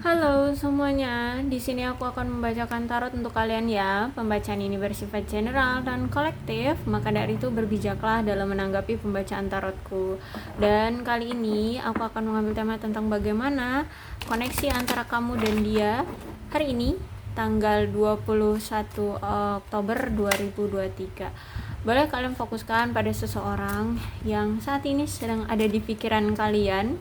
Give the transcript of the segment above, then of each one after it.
Halo semuanya, di sini aku akan membacakan tarot untuk kalian ya. Pembacaan ini bersifat general dan kolektif, maka dari itu berbijaklah dalam menanggapi pembacaan tarotku. Dan kali ini aku akan mengambil tema tentang bagaimana koneksi antara kamu dan dia hari ini, tanggal 21 Oktober 2023. Boleh kalian fokuskan pada seseorang yang saat ini sedang ada di pikiran kalian.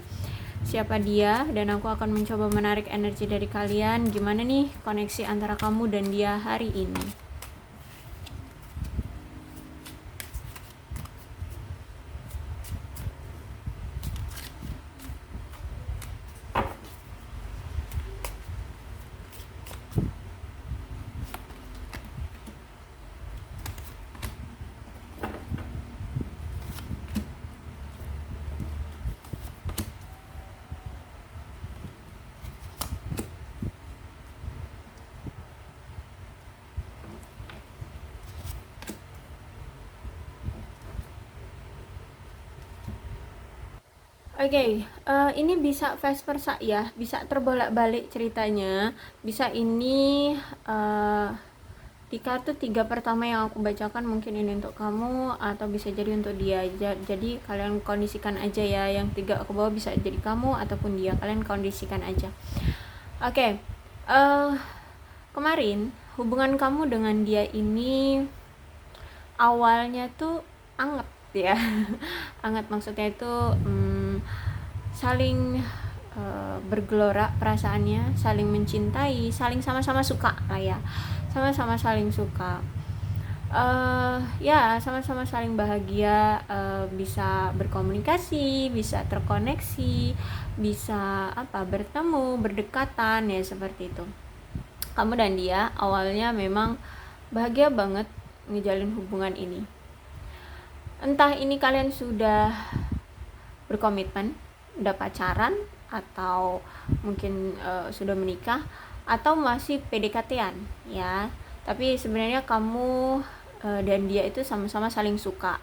Siapa dia, dan aku akan mencoba menarik energi dari kalian. Gimana nih koneksi antara kamu dan dia hari ini? Oke, ini bisa vice versa ya, bisa terbolak-balik ceritanya. Bisa ini di kartu tiga pertama yang aku bacakan mungkin ini untuk kamu atau bisa jadi untuk dia. Jadi kalian kondisikan aja ya, yang tiga aku bawa bisa jadi kamu ataupun dia. Kalian kondisikan aja. Oke, kemarin hubungan kamu dengan dia ini awalnya tuh anget ya. Anget maksudnya itu saling bergelora perasaannya, saling mencintai, saling sama-sama suka lah ya, sama-sama saling suka, ya sama-sama saling bahagia, bisa berkomunikasi, bisa terkoneksi, bisa bertemu, berdekatan ya, seperti itu. Kamu dan dia awalnya memang bahagia banget ngejalin hubungan ini. Entah ini kalian sudah berkomitmen, udah pacaran, atau mungkin sudah menikah, atau masih PDKT-an ya. Tapi sebenarnya kamu dan dia itu sama-sama saling suka.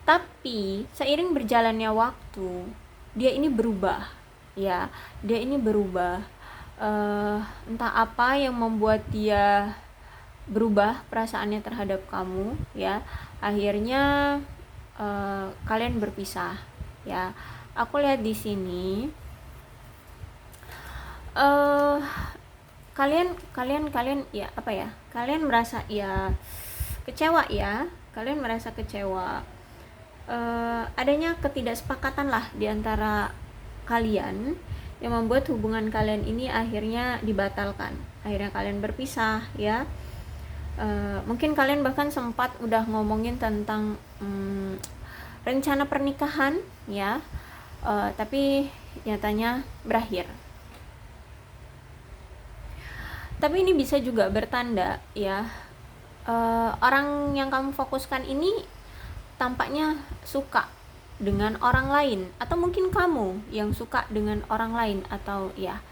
Tapi seiring berjalannya waktu, dia ini berubah ya. Dia ini berubah. Entah apa yang membuat dia berubah perasaannya terhadap kamu ya. Akhirnya kalian berpisah ya. Aku lihat di sini kalian ya apa ya, kalian merasa ya kecewa ya, kalian merasa kecewa, adanya ketidaksepakatan lah di antara kalian yang membuat hubungan kalian ini akhirnya dibatalkan, akhirnya kalian berpisah ya. Mungkin kalian bahkan sempat udah ngomongin tentang rencana pernikahan ya, tapi nyatanya berakhir. Tapi ini bisa juga bertanda ya, orang yang kamu fokuskan ini tampaknya suka dengan orang lain, atau mungkin kamu yang suka dengan orang lain, atau ya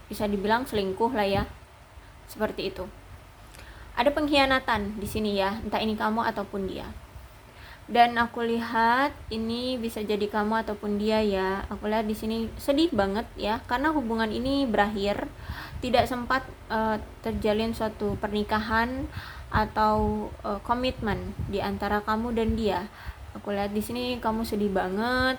bisa dibilang selingkuh lah ya, seperti itu. Ada pengkhianatan di sini ya, entah ini kamu ataupun dia. Dan aku lihat ini bisa jadi kamu ataupun dia ya. Aku lihat di sini sedih banget ya, karena hubungan ini berakhir, tidak sempat terjalin suatu pernikahan atau komitmen di antara kamu dan dia. Aku lihat di sini kamu sedih banget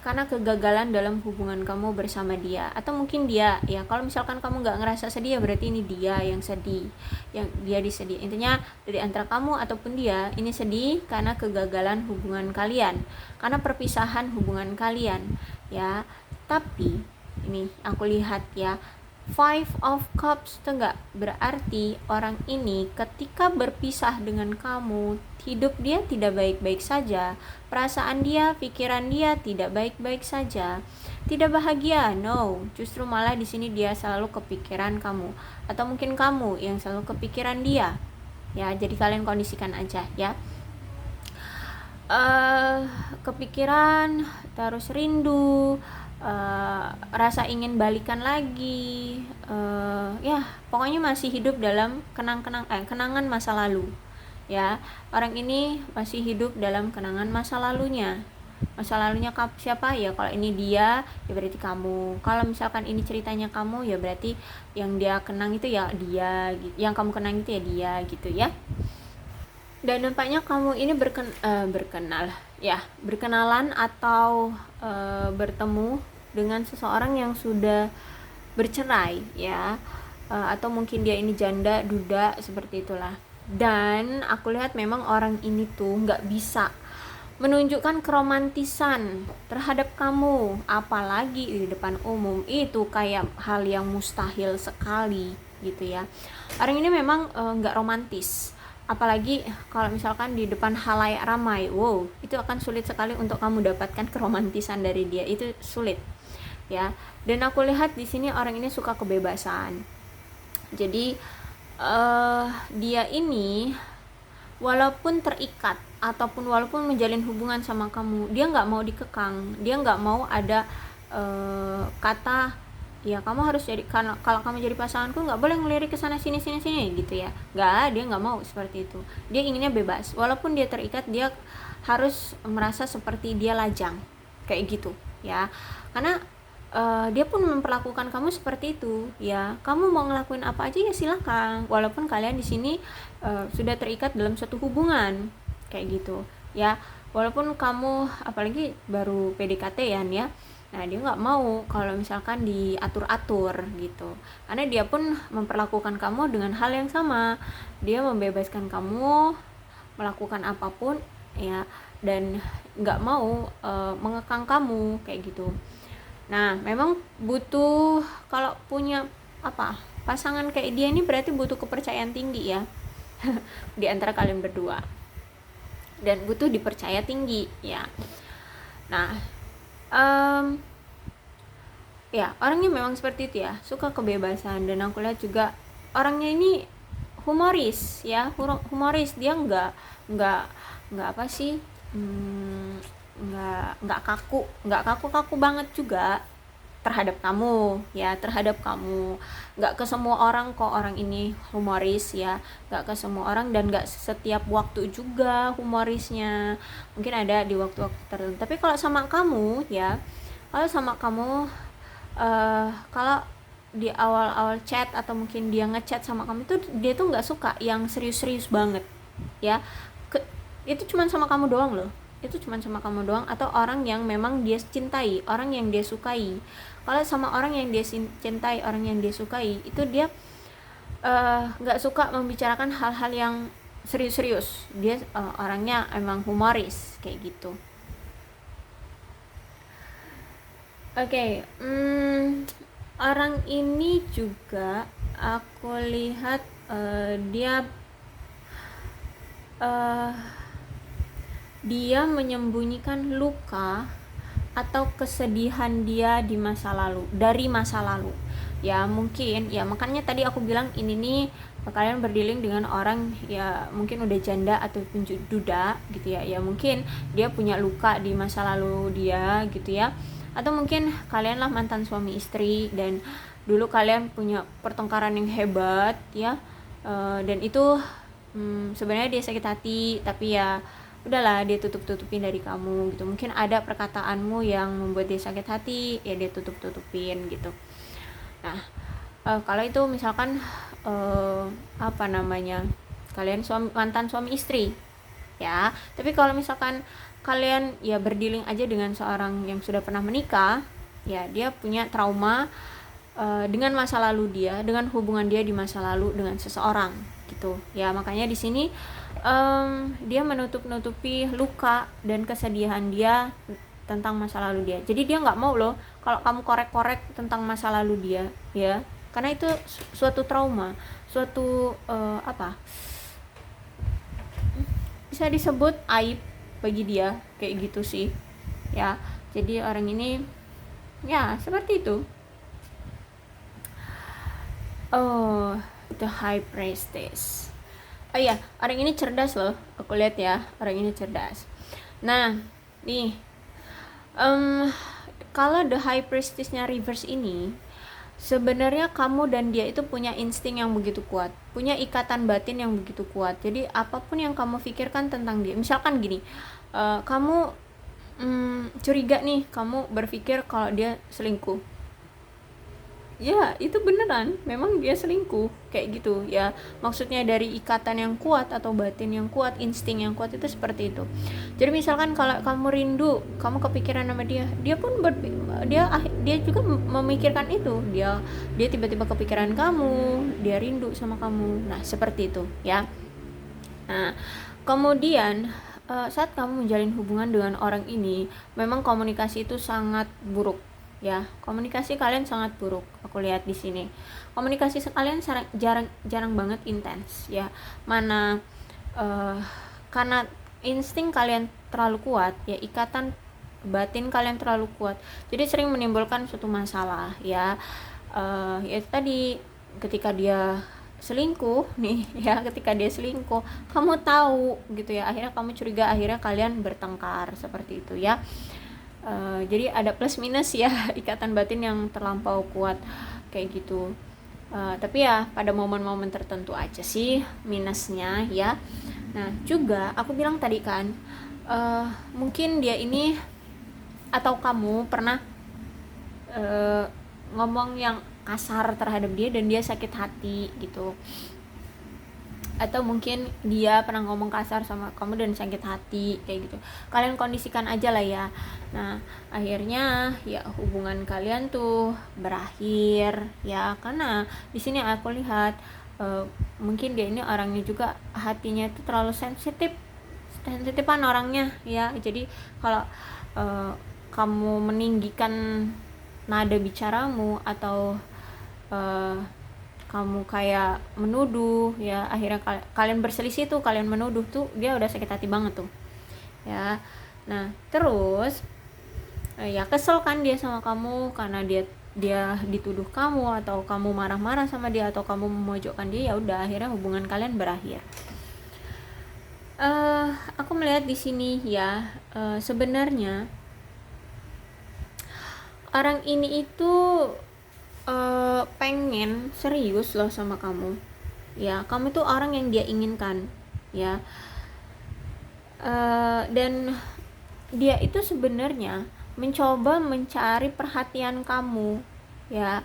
karena kegagalan dalam hubungan kamu bersama dia, atau mungkin dia ya. Kalau misalkan kamu nggak ngerasa sedih ya berarti ini dia yang sedih, yang dia disedih. Intinya dari antara kamu ataupun dia ini sedih karena kegagalan hubungan kalian, karena perpisahan hubungan kalian ya. Tapi ini aku lihat ya, Five of Cups itu enggak berarti orang ini ketika berpisah dengan kamu, hidup dia tidak baik-baik saja, perasaan dia, pikiran dia tidak baik-baik saja, tidak bahagia. No, justru malah di sini dia selalu kepikiran kamu, atau mungkin kamu yang selalu kepikiran dia. Ya, jadi kalian kondisikan aja ya. Kepikiran, terus rindu, rasa ingin balikan lagi, ya pokoknya masih hidup dalam kenangan masa lalu ya. Orang ini masih hidup dalam kenangan masa lalunya. Masa lalunya siapa? Ya kalau ini dia, ya berarti kamu. Kalau misalkan ini ceritanya kamu, ya berarti yang dia kenang itu ya dia, yang kamu kenang itu ya dia gitu ya. Dan nampaknya kamu ini berkenalan atau bertemu dengan seseorang yang sudah bercerai ya, atau mungkin dia ini janda, duda, seperti itulah. Dan aku lihat memang orang ini tuh nggak bisa menunjukkan keromantisan terhadap kamu, apalagi di depan umum. Itu kayak hal yang mustahil sekali gitu ya. Orang ini memang nggak romantis, apalagi kalau misalkan di depan halayak ramai. Wow, itu akan sulit sekali untuk kamu dapatkan keromantisan dari dia, itu sulit ya. Dan aku lihat di sini orang ini suka kebebasan. Jadi dia ini walaupun terikat ataupun walaupun menjalin hubungan sama kamu, dia nggak mau dikekang, dia nggak mau ada kata ya kamu harus jadi, kalau kamu jadi pasanganku nggak boleh ngelirik ke sana sini gitu ya. Nggak, dia nggak mau seperti itu. Dia inginnya bebas, walaupun dia terikat, dia harus merasa seperti dia lajang kayak gitu ya. Karena dia pun memperlakukan kamu seperti itu ya. Kamu mau ngelakuin apa aja ya silakan, walaupun kalian di sini sudah terikat dalam suatu hubungan kayak gitu ya. Walaupun kamu apalagi baru PDKT-an ya. Nah, dia nggak mau kalau misalkan diatur-atur gitu, karena dia pun memperlakukan kamu dengan hal yang sama. Dia membebaskan kamu melakukan apapun ya, dan nggak mau mengekang kamu kayak gitu. Nah, memang butuh, kalau punya pasangan kayak dia ini berarti butuh kepercayaan tinggi ya di antara kalian berdua, dan butuh dipercaya tinggi ya. Nah, ya orangnya memang seperti itu ya, suka kebebasan. Dan aku lihat juga orangnya ini humoris ya, humoris. Dia nggak apa sih, nggak kaku banget juga terhadap kamu ya, nggak ke semua orang kok orang ini humoris ya, nggak ke semua orang dan nggak setiap waktu juga humorisnya, mungkin ada di waktu-waktu tertentu. Tapi kalau sama kamu ya, kalau di awal-awal chat atau mungkin dia ngechat sama kamu itu, dia tuh nggak suka yang serius-serius banget ya. Itu cuma sama kamu doang loh, atau orang yang memang dia cintai, orang yang dia sukai. Kalau sama orang yang dia cintai, orang yang dia sukai, itu dia nggak suka membicarakan hal-hal yang serius-serius. Dia orangnya emang humoris kayak gitu. Oke, orang ini juga aku lihat dia menyembunyikan luka atau kesedihan dia di masa lalu, dari masa lalu ya. Mungkin ya, makanya tadi aku bilang ini nih kalian berdealing dengan orang ya, mungkin udah janda ataupun duda gitu ya. Ya mungkin dia punya luka di masa lalu dia gitu ya. Atau mungkin kalian lah mantan suami istri dan dulu kalian punya pertengkaran yang hebat ya, dan itu sebenarnya dia sakit hati, tapi ya udahlah, dia tutupin dari kamu gitu. Mungkin ada perkataanmu yang membuat dia sakit hati, ya dia tutupin gitu. Nah, kalau itu misalkan kalian mantan suami istri ya. Tapi kalau misalkan kalian ya berdealing aja dengan seorang yang sudah pernah menikah ya, dia punya trauma dengan masa lalu dia, dengan hubungan dia di masa lalu dengan seseorang gitu ya. Makanya di sini dia menutupi luka dan kesedihan dia tentang masa lalu dia. Jadi dia nggak mau loh kalau kamu korek-korek tentang masa lalu dia ya, karena itu suatu trauma, suatu bisa disebut aib bagi dia kayak gitu sih ya. Jadi orang ini ya seperti itu. The High Priestess. Oh iya, orang ini cerdas loh, aku lihat ya, orang ini cerdas. Nah, nih, kalau The High Priestess-nya reverse ini, sebenarnya kamu dan dia itu punya insting yang begitu kuat, punya ikatan batin yang begitu kuat. Jadi apapun yang kamu pikirkan tentang dia, misalkan gini, kamu curiga nih, kamu berpikir kalau dia selingkuh. Ya, itu beneran, memang dia selingkuh, kayak gitu ya. Maksudnya dari ikatan yang kuat atau batin yang kuat, insting yang kuat itu seperti itu. Jadi misalkan kalau kamu rindu, kamu kepikiran sama dia, dia juga memikirkan itu. Dia tiba-tiba kepikiran kamu, dia rindu sama kamu. Nah, seperti itu ya. Nah, kemudian saat kamu menjalin hubungan dengan orang ini, memang komunikasi itu sangat buruk ya. Komunikasi kalian sangat buruk. Aku lihat di sini. Komunikasi kalian jarang banget intens ya. Mana karena insting kalian terlalu kuat ya, ikatan batin kalian terlalu kuat. Jadi sering menimbulkan suatu masalah ya. Ya tadi ketika dia selingkuh nih ya, ketika dia selingkuh kamu tahu gitu ya, akhirnya kamu curiga, akhirnya kalian bertengkar seperti itu ya. Jadi ada plus minus ya ikatan batin yang terlampau kuat kayak gitu. Tapi ya pada momen-momen tertentu aja sih minusnya ya. Nah juga aku bilang tadi kan, mungkin dia ini atau kamu pernah ngomong yang kasar terhadap dia dan dia sakit hati gitu, atau mungkin dia pernah ngomong kasar sama kamu dan sakit hati kayak gitu. Kalian kondisikan aja lah ya. Nah akhirnya ya hubungan kalian tuh berakhir ya, karena di sini aku lihat mungkin dia ini orangnya juga hatinya itu terlalu sensitifan orangnya ya. Jadi kalau kamu meninggikan nada bicaramu atau kamu kayak menuduh ya, akhirnya kalian berselisih tuh, kalian menuduh tuh, dia udah sakit hati banget tuh ya. Nah terus ya kesel kan dia sama kamu karena dia dituduh kamu, atau kamu marah-marah sama dia, atau kamu memojokkan dia. Ya udah akhirnya hubungan kalian berakhir. Aku melihat di sini ya, sebenarnya orang ini itu pengen serius loh sama kamu ya. Kamu tuh orang yang dia inginkan ya. Dan dia itu sebenarnya mencoba mencari perhatian kamu ya.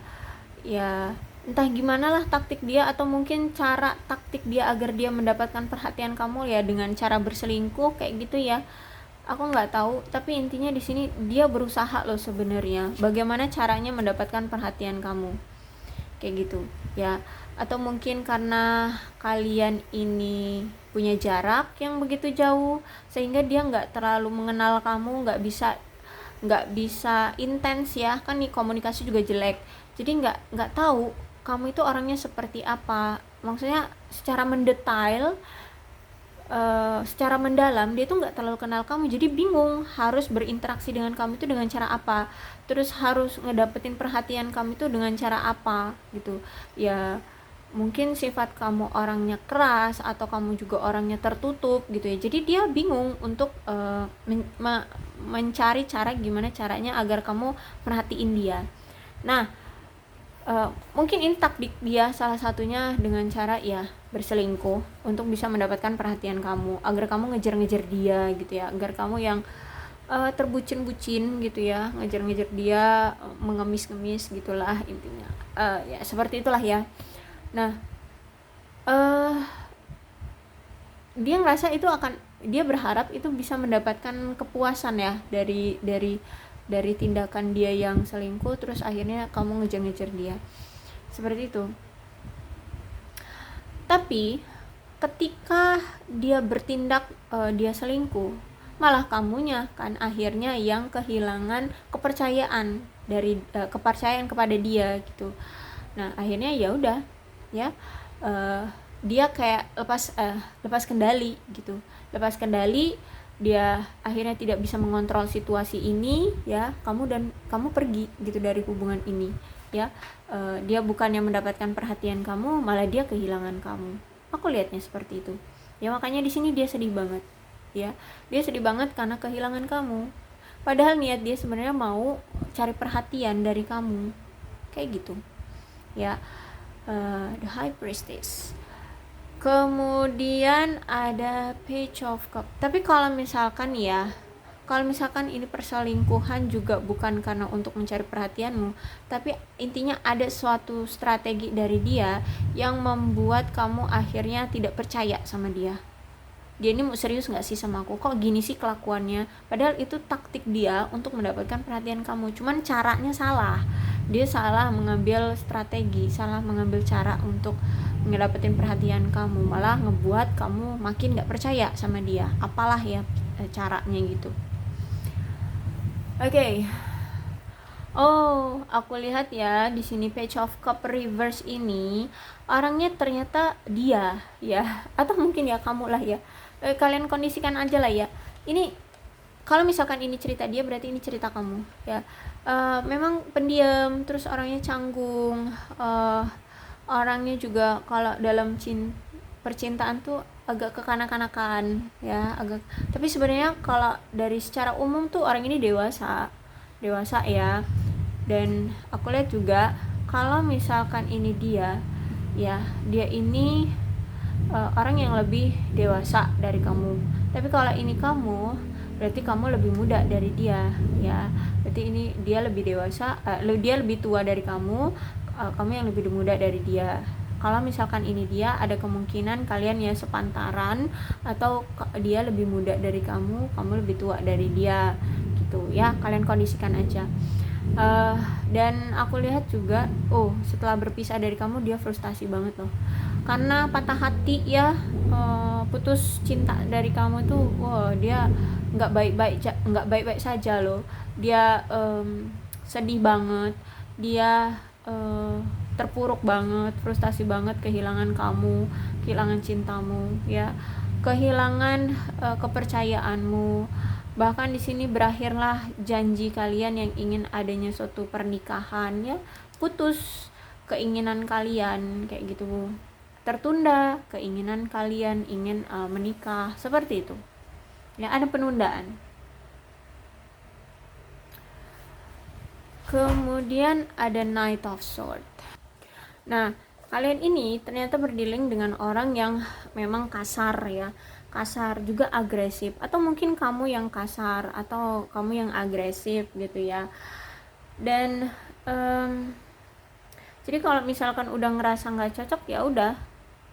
Entah gimana lah taktik dia, atau mungkin cara taktik dia agar dia mendapatkan perhatian kamu ya dengan cara berselingkuh kayak gitu ya. Aku nggak tahu, tapi intinya di sini dia berusaha loh sebenarnya bagaimana caranya mendapatkan perhatian kamu kayak gitu ya. Atau mungkin karena kalian ini punya jarak yang begitu jauh sehingga dia nggak terlalu mengenal kamu, nggak bisa intens ya kan, nih komunikasi juga jelek, jadi nggak tahu kamu itu orangnya seperti apa. Maksudnya secara mendetail, secara mendalam dia tuh nggak terlalu kenal kamu, jadi bingung harus berinteraksi dengan kamu itu dengan cara apa, terus harus ngedapetin perhatian kamu itu dengan cara apa gitu ya. Mungkin sifat kamu orangnya keras, atau kamu juga orangnya tertutup gitu ya, jadi dia bingung untuk mencari cara gimana caranya agar kamu perhatiin dia. Nah mungkin ini taktik dia salah satunya dengan cara ya berselingkuh untuk bisa mendapatkan perhatian kamu, agar kamu ngejar-ngejar dia gitu ya, agar kamu yang terbucin-bucin gitu ya, ngejar-ngejar dia, mengemis-ngemis gitulah intinya. Ya seperti itulah ya. Nah dia ngerasa itu dia berharap itu bisa mendapatkan kepuasan ya dari tindakan dia yang selingkuh, terus akhirnya kamu ngejar-ngejar dia seperti itu. Tapi ketika dia bertindak, dia selingkuh, malah kamunya kan akhirnya yang kehilangan kepercayaan kepercayaan kepada dia gitu. Nah akhirnya ya udah ya, dia kayak lepas kendali gitu, dia akhirnya tidak bisa mengontrol situasi ini ya. Kamu pergi gitu dari hubungan ini ya. Dia bukannya mendapatkan perhatian kamu, malah dia kehilangan kamu. Aku lihatnya seperti itu ya. Makanya di sini dia sedih banget ya. Dia sedih banget karena kehilangan kamu, padahal niat dia sebenarnya mau cari perhatian dari kamu kayak gitu ya. The High Priestess. Kemudian ada Page of Cup. Tapi kalau misalkan ya kalau misalkan ini perselingkuhan juga bukan karena untuk mencari perhatianmu, tapi intinya ada suatu strategi dari dia yang membuat kamu akhirnya tidak percaya sama dia. Dia ini mau serius gak sih sama aku, kok gini sih kelakuannya, padahal itu taktik dia untuk mendapatkan perhatian kamu, cuman caranya salah. Dia salah mengambil strategi, salah mengambil cara untuk ngedapetin perhatian kamu, malah ngebuat kamu makin gak percaya sama dia, apalah ya caranya gitu. Oke. Oh, aku lihat ya di sini Page of Cup reverse ini orangnya ternyata dia ya, atau mungkin ya kamu lah ya. Kalian kondisikan aja lah ya. Ini kalau misalkan ini cerita dia, berarti ini cerita kamu ya. Memang pendiam, terus orangnya canggung, orangnya juga kalau dalam percintaan tuh agak kekanak-kanakan ya, tapi sebenarnya kalau dari secara umum tuh orang ini dewasa ya. Dan aku lihat juga kalau misalkan ini dia ya, dia ini orang yang lebih dewasa dari kamu. Tapi kalau ini kamu, berarti kamu lebih muda dari dia ya. Berarti ini dia lebih dewasa, dia lebih tua dari kamu, kamu yang lebih muda dari dia. Kalau misalkan ini dia, ada kemungkinan kalian ya sepantaran, atau dia lebih muda dari kamu lebih tua dari dia gitu ya. Kalian kondisikan aja. Dan aku lihat juga, setelah berpisah dari kamu dia frustasi banget loh, karena patah hati ya, putus cinta dari kamu tuh. Dia nggak baik-baik saja loh. Dia sedih banget, dia terpuruk banget, frustasi banget, kehilangan kamu, kehilangan cintamu ya, kehilangan kepercayaanmu. Bahkan di sini berakhirlah janji kalian yang ingin adanya suatu pernikahan ya, putus keinginan kalian kayak gitu, tertunda keinginan kalian ingin menikah, seperti itu ya, ada penundaan. Kemudian ada Knight of Swords. Nah, kalian ini ternyata berdealing dengan orang yang memang kasar ya, kasar juga agresif, atau mungkin kamu yang kasar atau kamu yang agresif gitu ya. Dan jadi kalau misalkan udah ngerasa nggak cocok, ya udah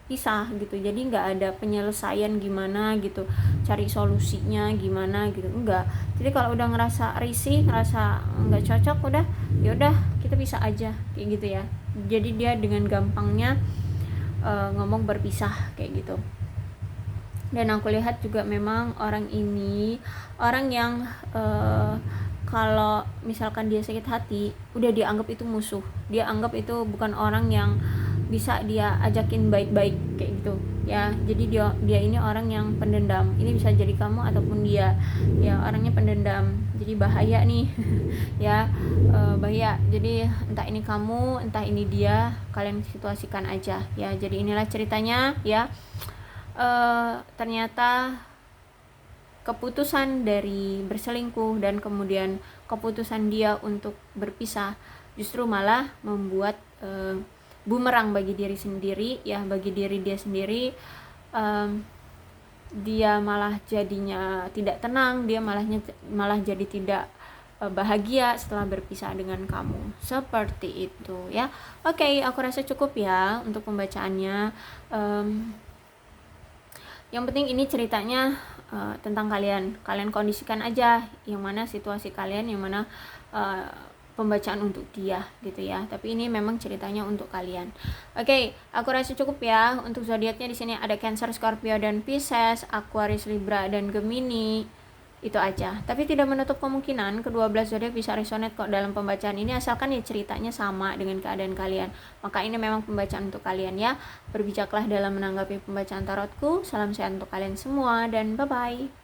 pisah gitu. Jadi nggak ada penyelesaian gimana gitu, cari solusinya gimana gitu, enggak. Jadi kalau udah ngerasa risih, ngerasa nggak cocok, udah ya udah kita pisah aja kayak gitu ya. Jadi dia dengan gampangnya ngomong berpisah kayak gitu. Dan aku lihat juga memang orang ini orang yang kalau misalkan dia sakit hati, udah dia anggap itu musuh, dia anggap itu bukan orang yang bisa dia ajakin baik-baik kayak gitu ya. Jadi dia ini orang yang pendendam. Ini bisa jadi kamu ataupun dia ya, orangnya pendendam, jadi bahaya nih ya, bahaya. Jadi entah ini kamu, entah ini dia, kalian situasikan aja ya. Jadi inilah ceritanya ya. Ternyata keputusan dari berselingkuh dan kemudian keputusan dia untuk berpisah justru malah membuat bumerang bagi diri sendiri ya, bagi diri dia sendiri. Dia malah jadinya tidak tenang, dia malah jadi tidak bahagia setelah berpisah dengan kamu, seperti itu ya. Oke, aku rasa cukup ya untuk pembacaannya. Yang penting ini ceritanya tentang kalian kondisikan aja yang mana situasi kalian, yang mana pembacaan untuk dia gitu ya. Tapi ini memang ceritanya untuk kalian. Oke, aku rasa cukup ya. Untuk zodiaknya di sini ada Cancer, Scorpio dan Pisces, Aquarius, Libra dan Gemini. Itu aja. Tapi tidak menutup kemungkinan kedua belas zodiak bisa resonate kok dalam pembacaan ini, asalkan ya ceritanya sama dengan keadaan kalian. Maka ini memang pembacaan untuk kalian ya. Berbijaklah dalam menanggapi pembacaan tarotku. Salam sehat untuk kalian semua dan bye bye.